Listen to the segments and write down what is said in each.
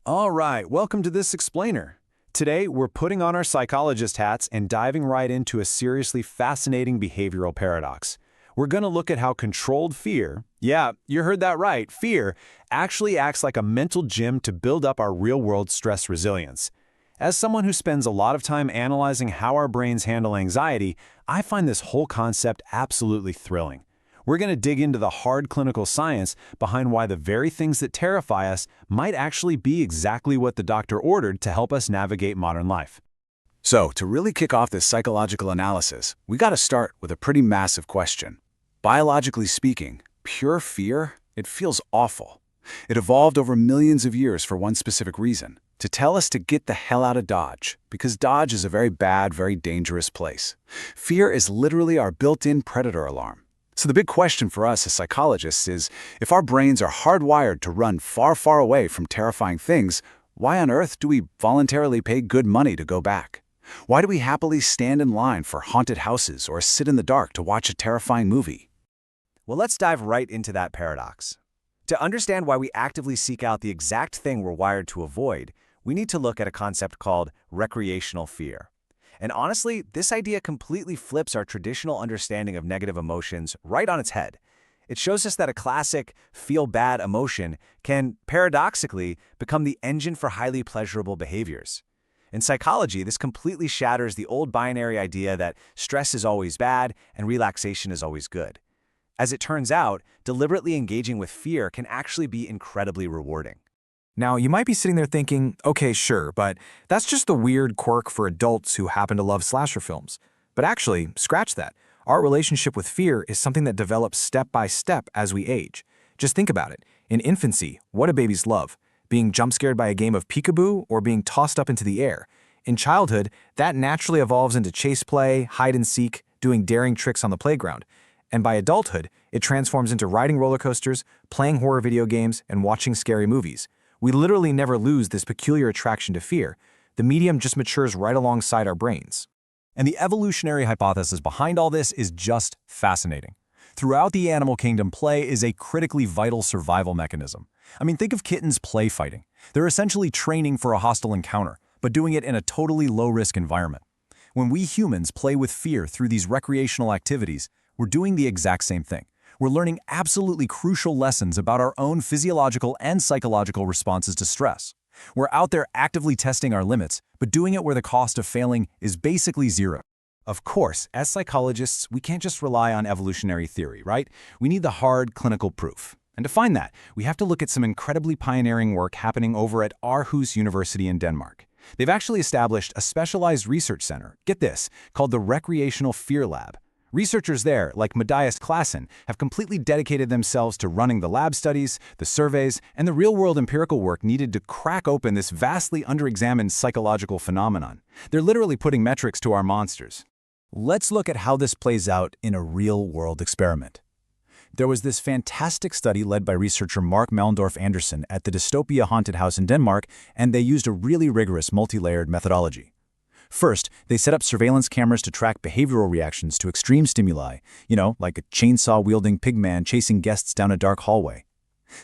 All right, welcome to this explainer. Today, we're putting on our psychologist hats and diving right into a seriously fascinating behavioral paradox. We're going to look at how controlled fear, yeah, you heard that right, fear, actually acts like a mental gym to build up our real-world stress resilience. As someone who spends a lot of time analyzing how our brains handle anxiety, I find this whole concept absolutely thrilling. We're going to dig into the hard clinical science behind why the very things that terrify us might actually be exactly what the doctor ordered to help us navigate modern life. So, to really kick off this psychological analysis, we got to start with a pretty massive question. Biologically speaking, pure fear, it feels awful. It evolved over millions of years for one specific reason, to tell us to get the hell out of Dodge, because Dodge is a very bad, very dangerous place. Fear is literally our built-in predator alarm. So the big question for us as psychologists is, if our brains are hardwired to run far, far away from terrifying things, why on earth do we voluntarily pay good money to go back? Why do we happily stand in line for haunted houses or sit in the dark to watch a terrifying movie? Well, let's dive right into that paradox. To understand why we actively seek out the exact thing we're wired to avoid, we need to look at a concept called recreational fear. And honestly, this idea completely flips our traditional understanding of negative emotions right on its head. It shows us that a classic feel-bad emotion can, paradoxically, become the engine for highly pleasurable behaviors. In psychology, this completely shatters the old binary idea that stress is always bad and relaxation is always good. As it turns out, deliberately engaging with fear can actually be incredibly rewarding. Now, you might be sitting there thinking, okay, sure, but that's just a weird quirk for adults who happen to love slasher films. But actually, scratch that. Our relationship with fear is something that develops step by step as we age. Just think about it. In infancy, what do babies love? Being jump-scared by a game of peekaboo or being tossed up into the air? In childhood, that naturally evolves into chase play, hide and seek, doing daring tricks on the playground. And by adulthood, it transforms into riding roller coasters, playing horror video games, and watching scary movies. We literally never lose this peculiar attraction to fear. The medium just matures right alongside our brains. And the evolutionary hypothesis behind all this is just fascinating. Throughout the animal kingdom, play is a critically vital survival mechanism. I mean, think of kittens play fighting. They're essentially training for a hostile encounter, but doing it in a totally low-risk environment. When we humans play with fear through these recreational activities, we're doing the exact same thing. We're learning absolutely crucial lessons about our own physiological and psychological responses to stress. We're out there actively testing our limits, but doing it where the cost of failing is basically zero. Of course, as psychologists, we can't just rely on evolutionary theory, right? We need the hard clinical proof. And to find that, we have to look at some incredibly pioneering work happening over at Aarhus University in Denmark. They've actually established a specialized research center, get this, called the Recreational Fear Lab. Researchers there, like Matthias Klassen, have completely dedicated themselves to running the lab studies, the surveys, and the real-world empirical work needed to crack open this vastly underexamined psychological phenomenon. They're literally putting metrics to our monsters. Let's look at how this plays out in a real-world experiment. There was this fantastic study led by researcher Mark Mellendorf Andersen at the Dystopia Haunted House in Denmark, and they used a really rigorous multi-layered methodology. First, they set up surveillance cameras to track behavioral reactions to extreme stimuli, like a chainsaw-wielding pigman chasing guests down a dark hallway.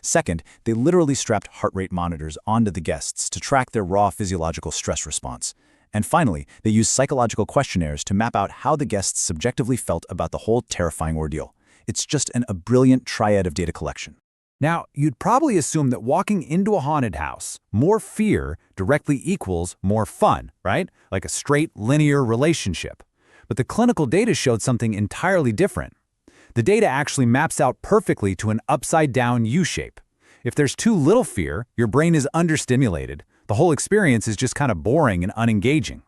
Second, they literally strapped heart rate monitors onto the guests to track their raw physiological stress response. And finally, they used psychological questionnaires to map out how the guests subjectively felt about the whole terrifying ordeal. It's just a brilliant triad of data collection. Now, you'd probably assume that walking into a haunted house, more fear directly equals more fun, right? Like a straight, linear relationship. But the clinical data showed something entirely different. The data actually maps out perfectly to an upside-down U-shape. If there's too little fear, your brain is understimulated. The whole experience is just kind of boring and unengaging.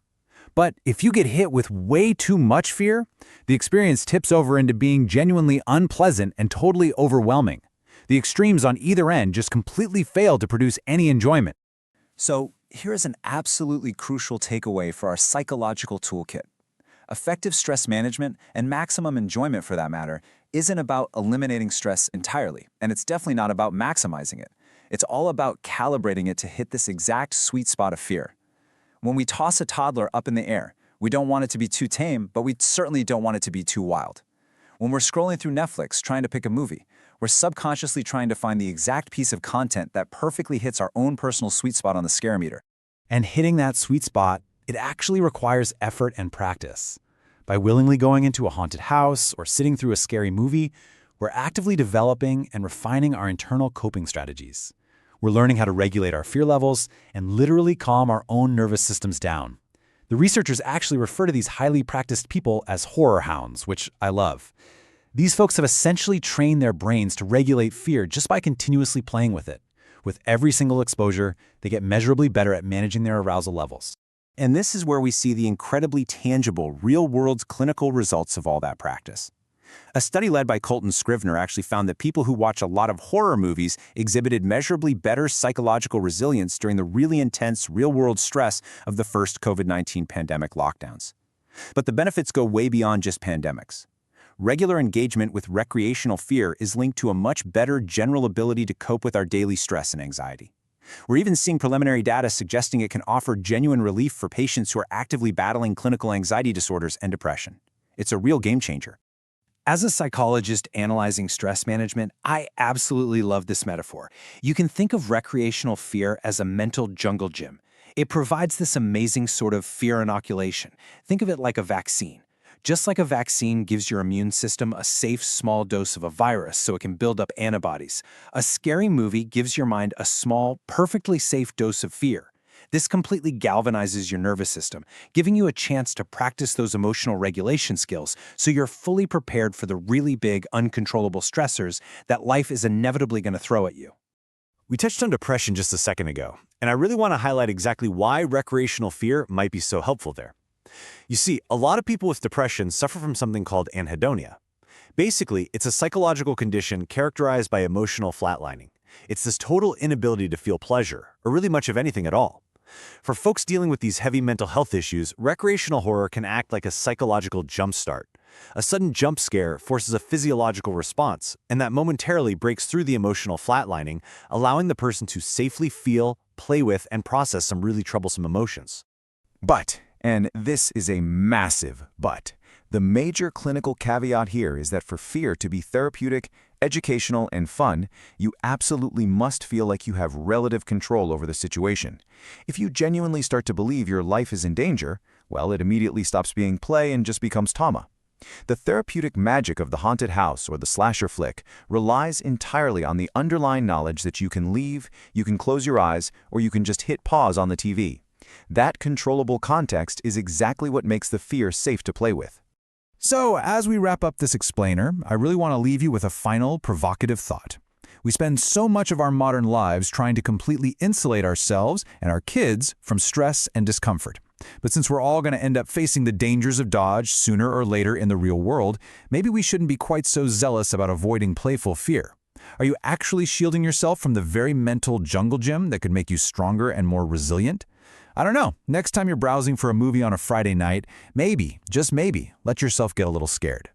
But if you get hit with way too much fear, the experience tips over into being genuinely unpleasant and totally overwhelming. The extremes on either end just completely fail to produce any enjoyment. So, here's an absolutely crucial takeaway for our psychological toolkit. Effective stress management, and maximum enjoyment for that matter, isn't about eliminating stress entirely, and it's definitely not about maximizing it. It's all about calibrating it to hit this exact sweet spot of fear. When we toss a toddler up in the air, we don't want it to be too tame, but we certainly don't want it to be too wild. When we're scrolling through Netflix trying to pick a movie, We're subconsciously trying to find the exact piece of content that perfectly hits our own personal sweet spot on the scare meter. And hitting that sweet spot, it actually requires effort and practice. By willingly going into a haunted house or sitting through a scary movie, we're actively developing and refining our internal coping strategies. We're learning how to regulate our fear levels and literally calm our own nervous systems down. The researchers actually refer to these highly practiced people as horror hounds, which I love. These folks have essentially trained their brains to regulate fear just by continuously playing with it. With every single exposure, they get measurably better at managing their arousal levels. And this is where we see the incredibly tangible, real-world clinical results of all that practice. A study led by Colton Scrivener actually found that people who watch a lot of horror movies exhibited measurably better psychological resilience during the really intense, real-world stress of the first COVID-19 pandemic lockdowns. But the benefits go way beyond just pandemics. Regular engagement with recreational fear is linked to a much better general ability to cope with our daily stress and anxiety. We're even seeing preliminary data suggesting it can offer genuine relief for patients who are actively battling clinical anxiety disorders and depression. It's a real game changer. As a psychologist analyzing stress management, I absolutely love this metaphor. You can think of recreational fear as a mental jungle gym. It provides this amazing sort of fear inoculation. Think of it like a vaccine. Just like a vaccine gives your immune system a safe, small dose of a virus so it can build up antibodies, a scary movie gives your mind a small, perfectly safe dose of fear. This completely galvanizes your nervous system, giving you a chance to practice those emotional regulation skills so you're fully prepared for the really big, uncontrollable stressors that life is inevitably going to throw at you. We touched on depression just a second ago, and I really want to highlight exactly why recreational fear might be so helpful there. You see, a lot of people with depression suffer from something called anhedonia. Basically, it's a psychological condition characterized by emotional flatlining. It's this total inability to feel pleasure, or really much of anything at all. For folks dealing with these heavy mental health issues, recreational horror can act like a psychological jumpstart. A sudden jump scare forces a physiological response, and that momentarily breaks through the emotional flatlining, allowing the person to safely feel, play with, and process some really troublesome emotions. But, and this is a massive but, the major clinical caveat here is that for fear to be therapeutic, educational, and fun, you absolutely must feel like you have relative control over the situation. If you genuinely start to believe your life is in danger, well, it immediately stops being play and just becomes trauma. The therapeutic magic of the haunted house or the slasher flick relies entirely on the underlying knowledge that you can leave, you can close your eyes, or you can just hit pause on the TV. That controllable context is exactly what makes the fear safe to play with. So, as we wrap up this explainer, I really want to leave you with a final, provocative thought. We spend so much of our modern lives trying to completely insulate ourselves and our kids from stress and discomfort. But since we're all going to end up facing the dangers of Dodge sooner or later in the real world, maybe we shouldn't be quite so zealous about avoiding playful fear. Are you actually shielding yourself from the very mental jungle gym that could make you stronger and more resilient? I don't know. Next time you're browsing for a movie on a Friday night, maybe, just maybe, let yourself get a little scared.